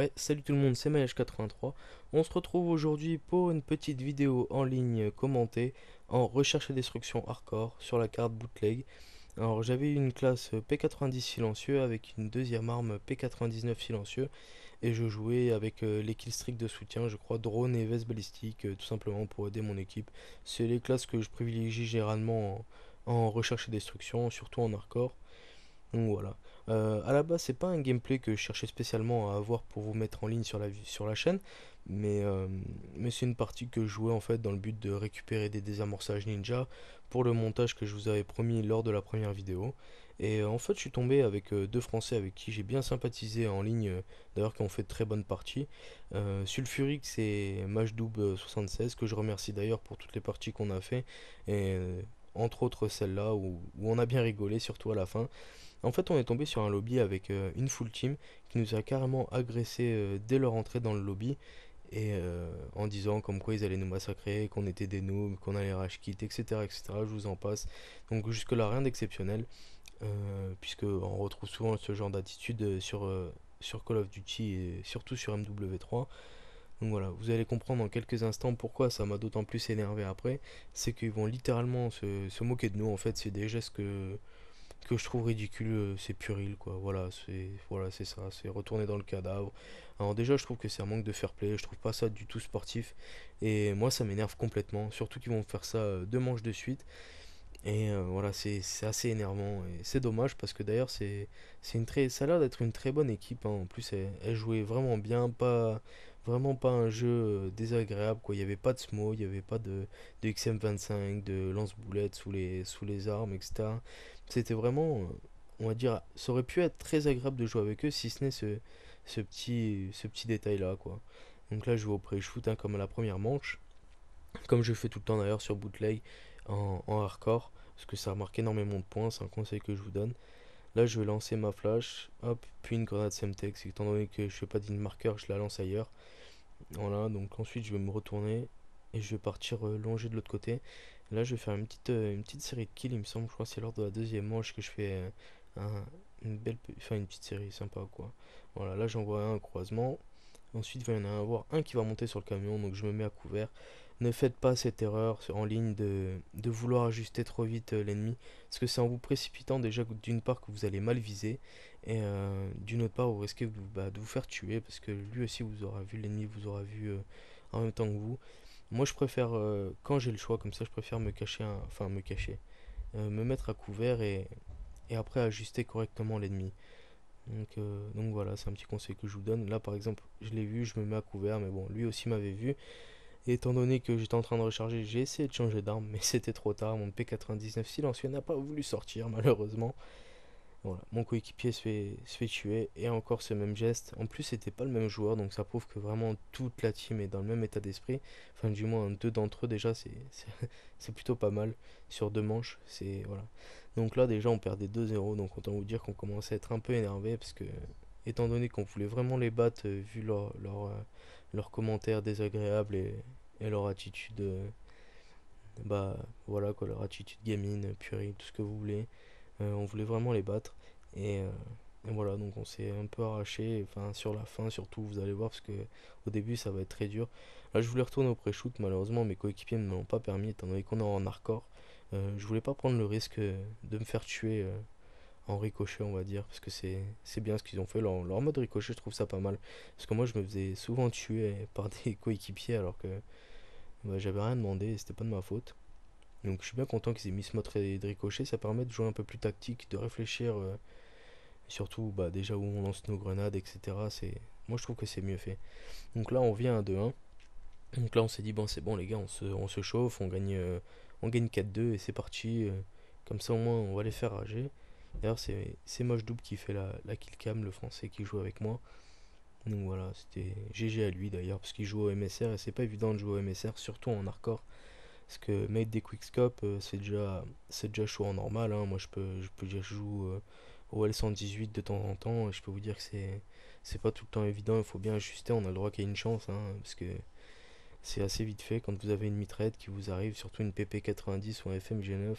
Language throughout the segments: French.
Ouais, salut tout le monde, c'est Maèche83. On se retrouve aujourd'hui pour une petite vidéo en ligne commentée en recherche et destruction hardcore sur la carte bootleg. Alors j'avais une classe P90 silencieux avec une deuxième arme P99 silencieux et je jouais avec les killstreaks de soutien, je crois drone et veste balistique, tout simplement pour aider mon équipe. C'est les classes que je privilégie généralement en recherche et destruction, surtout en hardcore. Donc voilà. À la base, c'est pas un gameplay que je cherchais spécialement à avoir pour vous mettre en ligne sur la chaîne, mais, euh, mais c'est une partie que je jouais en fait dans le but de récupérer des désamorçages ninja pour le montage que je vous avais promis lors de la première vidéo. Et en fait, je suis tombé avec deux Français avec qui j'ai bien sympathisé en ligne, d'ailleurs qui ont fait de très bonnes parties. Sulfurix et Majdoub76, que je remercie d'ailleurs pour toutes les parties qu'on a fait, et entre autres celle-là où on a bien rigolé, surtout à la fin. En fait, on est tombé sur un lobby avec une full team qui nous a carrément agressé dès leur entrée dans le lobby et en disant comme quoi ils allaient nous massacrer, qu'on était des noobs, qu'on allait rage quit, etc., etc. Je vous en passe. Donc jusque-là, rien d'exceptionnel, puisque on retrouve souvent ce genre d'attitude sur Call of Duty et surtout sur MW3. Donc voilà, vous allez comprendre en quelques instants pourquoi ça m'a d'autant plus énervé après. C'est qu'ils vont littéralement se moquer de nous. En fait, c'est des gestes que je trouve ridicule, c'est puéril quoi. Voilà, c'est ça, c'est retourner dans le cadavre. Alors déjà, je trouve que c'est un manque de fair play, je trouve pas ça du tout sportif et moi ça m'énerve complètement, surtout qu'ils vont faire ça deux manches de suite et voilà, c'est assez énervant et c'est dommage parce que d'ailleurs c'est une très ça a l'air d'être une très bonne équipe hein. En plus elle jouait vraiment bien, pas vraiment pas un jeu désagréable quoi. Il y avait pas de SMO, il y avait pas de XM25, de lance-boulettes sous les armes, etc. C'était vraiment, on va dire, ça aurait pu être très agréable de jouer avec eux si ce n'est ce petit détail là quoi. Donc là je vais au pré-shoot hein, comme à la première manche, comme je fais tout le temps d'ailleurs sur bootleg en hardcore, parce que ça marque énormément de points, c'est un conseil que je vous donne. Là je vais lancer ma flash, hop, puis une grenade Semtex, étant donné que je fais pas d'in marker, je la lance ailleurs. Voilà, donc ensuite je vais me retourner et je vais partir longer de l'autre côté. Là je vais faire une petite série de kills, il me semble, je crois que c'est lors de la deuxième manche que je fais une petite série sympa quoi. Voilà, là j'envoie un croisement. Ensuite, il va y en avoir un qui va monter sur le camion, donc je me mets à couvert. Ne faites pas cette erreur en ligne de vouloir ajuster trop vite l'ennemi, parce que c'est en vous précipitant déjà d'une part que vous allez mal viser, et d'une autre part vous risquez de vous faire tuer, parce que lui aussi vous aura vu, l'ennemi vous aura vu en même temps que vous. Moi je préfère, quand j'ai le choix comme ça, je préfère me cacher, enfin me cacher, me mettre à couvert et après ajuster correctement l'ennemi. Donc voilà, c'est un petit conseil que je vous donne. Là par exemple, je l'ai vu, je me mets à couvert, mais bon, lui aussi m'avait vu. Et étant donné que j'étais en train de recharger, j'ai essayé de changer d'arme, mais c'était trop tard. Mon P99 silencieux n'a pas voulu sortir, malheureusement. Voilà, mon coéquipier se fait tuer, et encore ce même geste. En plus, c'était pas le même joueur, donc ça prouve que vraiment toute la team est dans le même état d'esprit. Enfin, du moins, deux d'entre eux déjà, c'est plutôt pas mal. Sur deux manches, c'est. Voilà. Donc là, déjà, on perdait 2-0, donc autant vous dire qu'on commençait à être un peu énervé, parce que, étant donné qu'on voulait vraiment les battre, vu leurs commentaires désagréables et leur attitude, bah voilà quoi, leur attitude gamine, puérile, tout ce que vous voulez. On voulait vraiment les battre. Et, euh, et voilà, donc on s'est un peu arraché. Enfin, sur la fin, surtout, vous allez voir, parce que au début, ça va être très dur. Là, je voulais retourner au pré-shoot. Malheureusement, mes coéquipiers ne me l'ont pas permis, étant donné qu'on est en hardcore. Je voulais pas prendre le risque de me faire tuer en ricochet, on va dire, parce que c'est bien ce qu'ils ont fait. Leur mode ricochet, je trouve ça pas mal. Parce que moi, je me faisais souvent tuer par des coéquipiers alors que bah, j'avais rien demandé et c'était pas de ma faute. Donc je suis bien content qu'ils aient mis ce mode de ricochet, ça permet de jouer un peu plus tactique, de réfléchir, surtout bah, déjà où on lance nos grenades, etc. Moi je trouve que c'est mieux fait. Donc là on vient à 2-1. Donc là on s'est dit bon c'est bon les gars, on se chauffe, on gagne 4-2 et c'est parti. Comme ça au moins on va les faire rager. D'ailleurs c'est Moche Double qui fait la kill cam, le français qui joue avec moi. Donc voilà, c'était GG à lui d'ailleurs, parce qu'il joue au MSR et c'est pas évident de jouer au MSR, surtout en hardcore. Parce que mettre des quickscopes, c'est déjà chaud en normal, hein. Moi, je peux dire que je joue au L118 de temps en temps. Et je peux vous dire que c'est pas tout le temps évident. Il faut bien ajuster. On a le droit qu'il y ait une chance, hein, parce que c'est assez vite fait quand vous avez une mitraillette qui vous arrive, surtout une PP90 ou un FMG9.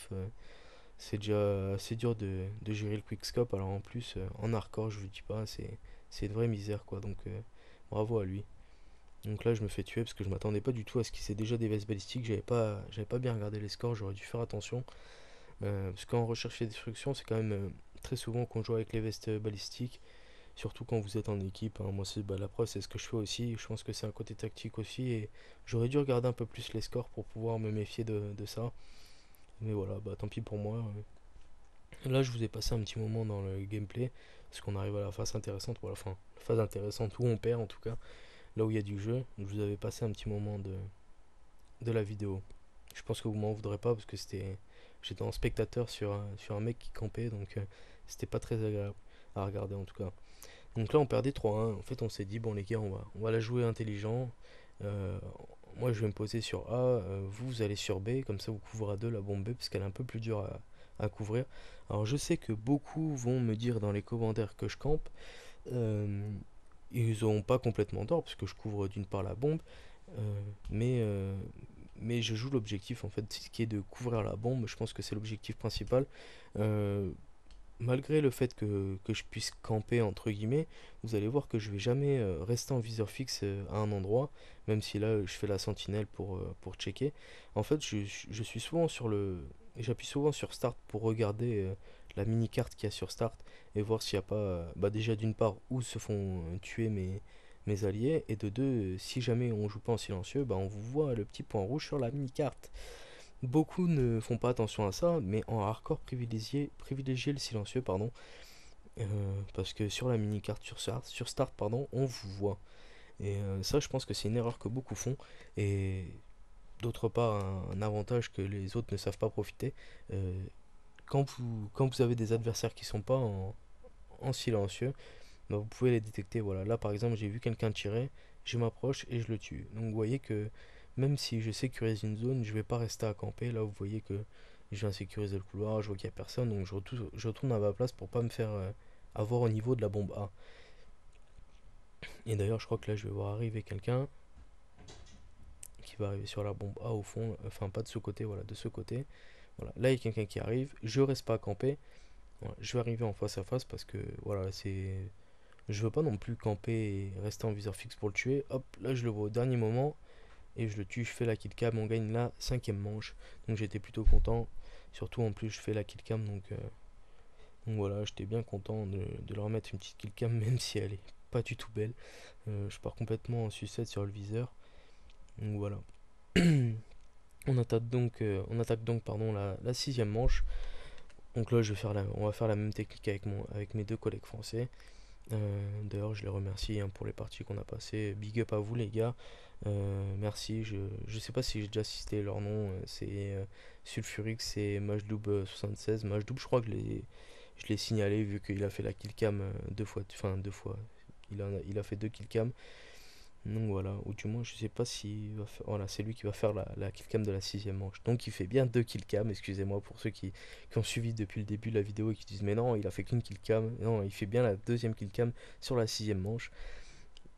C'est déjà assez dur de gérer le quickscope. Alors en plus, en hardcore, je vous dis pas, c'est une vraie misère, quoi. Donc bravo à lui. Donc là je me fais tuer parce que je m'attendais pas du tout à ce qu'il ait déjà des vestes balistiques, j'avais pas bien regardé les scores, j'aurais dû faire attention. Parce qu'en recherche et destruction c'est quand même très souvent qu'on joue avec les vestes balistiques, surtout quand vous êtes en équipe, hein. Moi c'est la preuve, c'est ce que je fais aussi, je pense que c'est un côté tactique aussi, et j'aurais dû regarder un peu plus les scores pour pouvoir me méfier de ça. Mais voilà, bah tant pis pour moi. Là, je vous ai passé un petit moment dans le gameplay, parce qu'on arrive à la phase intéressante, voilà, enfin, la phase intéressante où on perd en tout cas, là où il y a du jeu. Je vous avais passé un petit moment de la vidéo. Je pense que vous m'en voudrez pas, parce que j'étais en spectateur sur un mec qui campait, donc c'était pas très agréable à regarder en tout cas. Donc là, on perdait 3-1. En fait, on s'est dit, bon les gars, on va la jouer intelligent. Euh, Moi, je vais me poser sur A, vous allez sur B, comme ça vous couvrez à deux la bombe B, parce qu'elle est un peu plus dure à couvrir. Alors, je sais que beaucoup vont me dire dans les commentaires que je campe. Euh, Ils n'ont pas complètement tort, parce que je couvre d'une part la bombe, euh, mais, euh, mais je joue l'objectif, en fait, ce qui est de couvrir la bombe. Je pense que c'est l'objectif principal. Euh, Malgré le fait que je puisse camper entre guillemets, vous allez voir que je vais jamais rester en viseur fixe à un endroit, même si là je fais la sentinelle pour checker. En fait, je suis souvent j'appuie souvent sur Start pour regarder la mini carte qu'il y a sur Start et voir s'il n'y a pas, bah déjà d'une part où se font tuer mes alliés, et de deux, si jamais on joue pas en silencieux, bah on vous voit le petit point rouge sur la mini carte. Beaucoup ne font pas attention à ça, mais en hardcore privilégiez le silencieux, pardon, parce que sur la mini-carte sur Start, pardon, on vous voit. Et ça, je pense que c'est une erreur que beaucoup font. Et d'autre part, un avantage que les autres ne savent pas profiter. euh, quand vous avez des adversaires qui sont pas en silencieux, bah, vous pouvez les détecter. Voilà. Là, par exemple, j'ai vu quelqu'un tirer, je m'approche et je le tue. Donc, vous voyez que même si je sécurise une zone, je vais pas rester à camper. Là, vous voyez que je viens sécuriser le couloir, je vois qu'il n'y a personne, donc je retourne à ma place pour pas me faire avoir au niveau de la bombe A. Et d'ailleurs, je crois que là, je vais voir arriver quelqu'un qui va arriver sur la bombe A au fond, enfin pas de ce côté, voilà, de ce côté. Voilà, là, il y a quelqu'un qui arrive, je reste pas à camper. Voilà, je vais arriver en face à face parce que voilà, je veux pas non plus camper et rester en viseur fixe pour le tuer. Hop, là, je le vois au dernier moment et je le tue, je fais la kill cam, on gagne la cinquième manche. Donc j'étais plutôt content. Surtout en plus je fais la kill cam, donc voilà, j'étais bien content de leur mettre une petite kill cam même si elle est pas du tout belle. Je pars complètement en sucette sur le viseur. Donc voilà. On attaque donc pardon, la sixième manche. Donc là on va faire la même technique avec mes deux collègues français. D'ailleurs, je les remercie hein, pour les parties qu'on a passées. Big up à vous, les gars. Merci. Je sais pas si j'ai déjà cité leur nom. C'est Sulfurix et Majdoub 76. Majdoub, je crois que je l'ai signalé vu qu'il a fait la killcam deux fois. Enfin, deux fois. Il a fait deux killcams. Donc voilà. Ou du moins, je sais pas si voilà, c'est lui qui va faire la killcam de la sixième manche. Donc il fait bien deux killcams. Excusez-moi pour ceux qui ont suivi depuis le début de la vidéo et qui disent mais non, il a fait qu'une killcam. Non, il fait bien la deuxième killcam sur la sixième manche.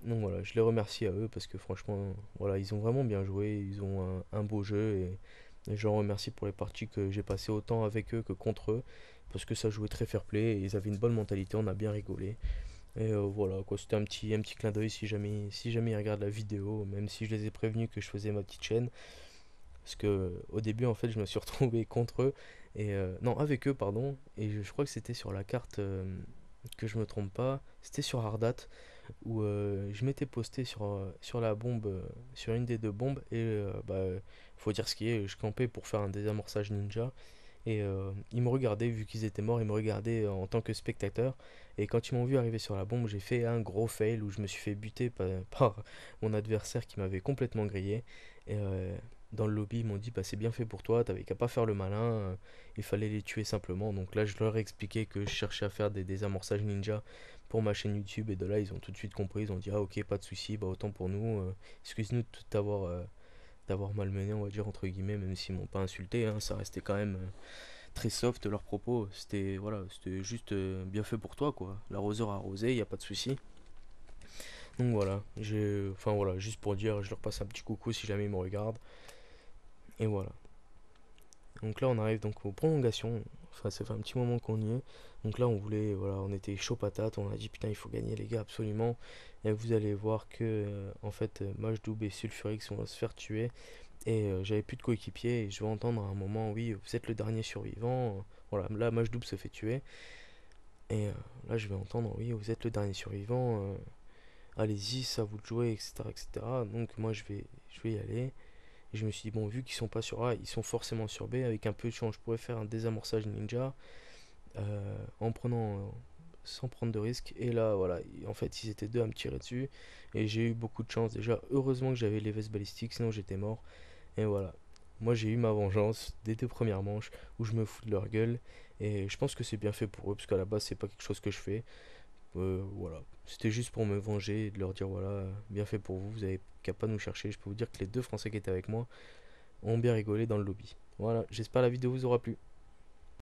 Donc voilà, je les remercie à eux parce que franchement, voilà, ils ont vraiment bien joué, ils ont un beau jeu, et je les remercie pour les parties que j'ai passées autant avec eux que contre eux parce que ça jouait très fair play et ils avaient une bonne mentalité, on a bien rigolé. Et voilà, quoi, c'était un petit clin d'œil si jamais ils regardent la vidéo, même si je les ai prévenus que je faisais ma petite chaîne. Parce que au début, en fait, je me suis retrouvé contre eux, et non, avec eux, pardon, et je crois que c'était sur la carte, que je me trompe pas, c'était sur Ardat, où je m'étais posté sur la bombe, sur une des deux bombes, et bah, faut dire ce qui est, je campais pour faire un désamorçage ninja, et ils me regardaient, vu qu'ils étaient morts, ils me regardaient en tant que spectateur. Et quand ils m'ont vu arriver sur la bombe, j'ai fait un gros fail où je me suis fait buter par mon adversaire qui m'avait complètement grillé. Et dans le lobby, ils m'ont dit bah, c'est bien fait pour toi, t'avais qu'à pas faire le malin, il fallait les tuer simplement. Donc là, je leur ai expliqué que je cherchais à faire des désamorçages ninja pour ma chaîne YouTube. Et de là, ils ont tout de suite compris. Ils ont dit ah, ok, pas de souci, bah, autant pour nous. Excuse-nous de tout d'avoir malmené, on va dire, entre guillemets, même s'ils m'ont pas insulté, hein, ça restait quand même très soft leurs propos. C'était voilà, c'était juste bien fait pour toi, quoi. L'arroseur a arrosé, y a pas de souci. Donc voilà, enfin voilà, juste pour dire, je leur passe un petit coucou si jamais ils me regardent. Et voilà. Donc là, on arrive donc aux prolongations. Enfin, ça fait un petit moment qu'on y est. Donc là, on voulait, voilà, on était chaud patate. On a dit putain, il faut gagner les gars absolument. Et vous allez voir que en fait, Majdoub et Sulfurix, on va se faire tuer. Et j'avais plus de coéquipier. Et je vais entendre à un moment, oui, vous êtes le dernier survivant. Voilà, là, Majdoub se fait tuer. Et là, je vais entendre, oui, vous êtes le dernier survivant. Allez-y, ça vous de jouer, etc., etc. Donc moi, je vais y aller. Et je me suis dit, bon, vu qu'ils sont pas sur A, ils sont forcément sur B. Avec un peu de chance, je pourrais faire un désamorçage ninja en prenant, sans prendre de risques. Et là, voilà, en fait, ils étaient deux à me tirer dessus. Et j'ai eu beaucoup de chance. Déjà, heureusement que j'avais les vestes balistiques, sinon j'étais mort. Et voilà. Moi, j'ai eu ma vengeance dès 2 premières manches où je me fous de leur gueule. Et je pense que c'est bien fait pour eux, parce qu'à la base, c'est pas quelque chose que je fais. Voilà. C'était juste pour me venger et de leur dire voilà, bien fait pour vous, vous avez qu'à pas nous chercher. Je peux vous dire que les deux Français qui étaient avec moi ont bien rigolé dans le lobby. Voilà, j'espère la vidéo vous aura plu.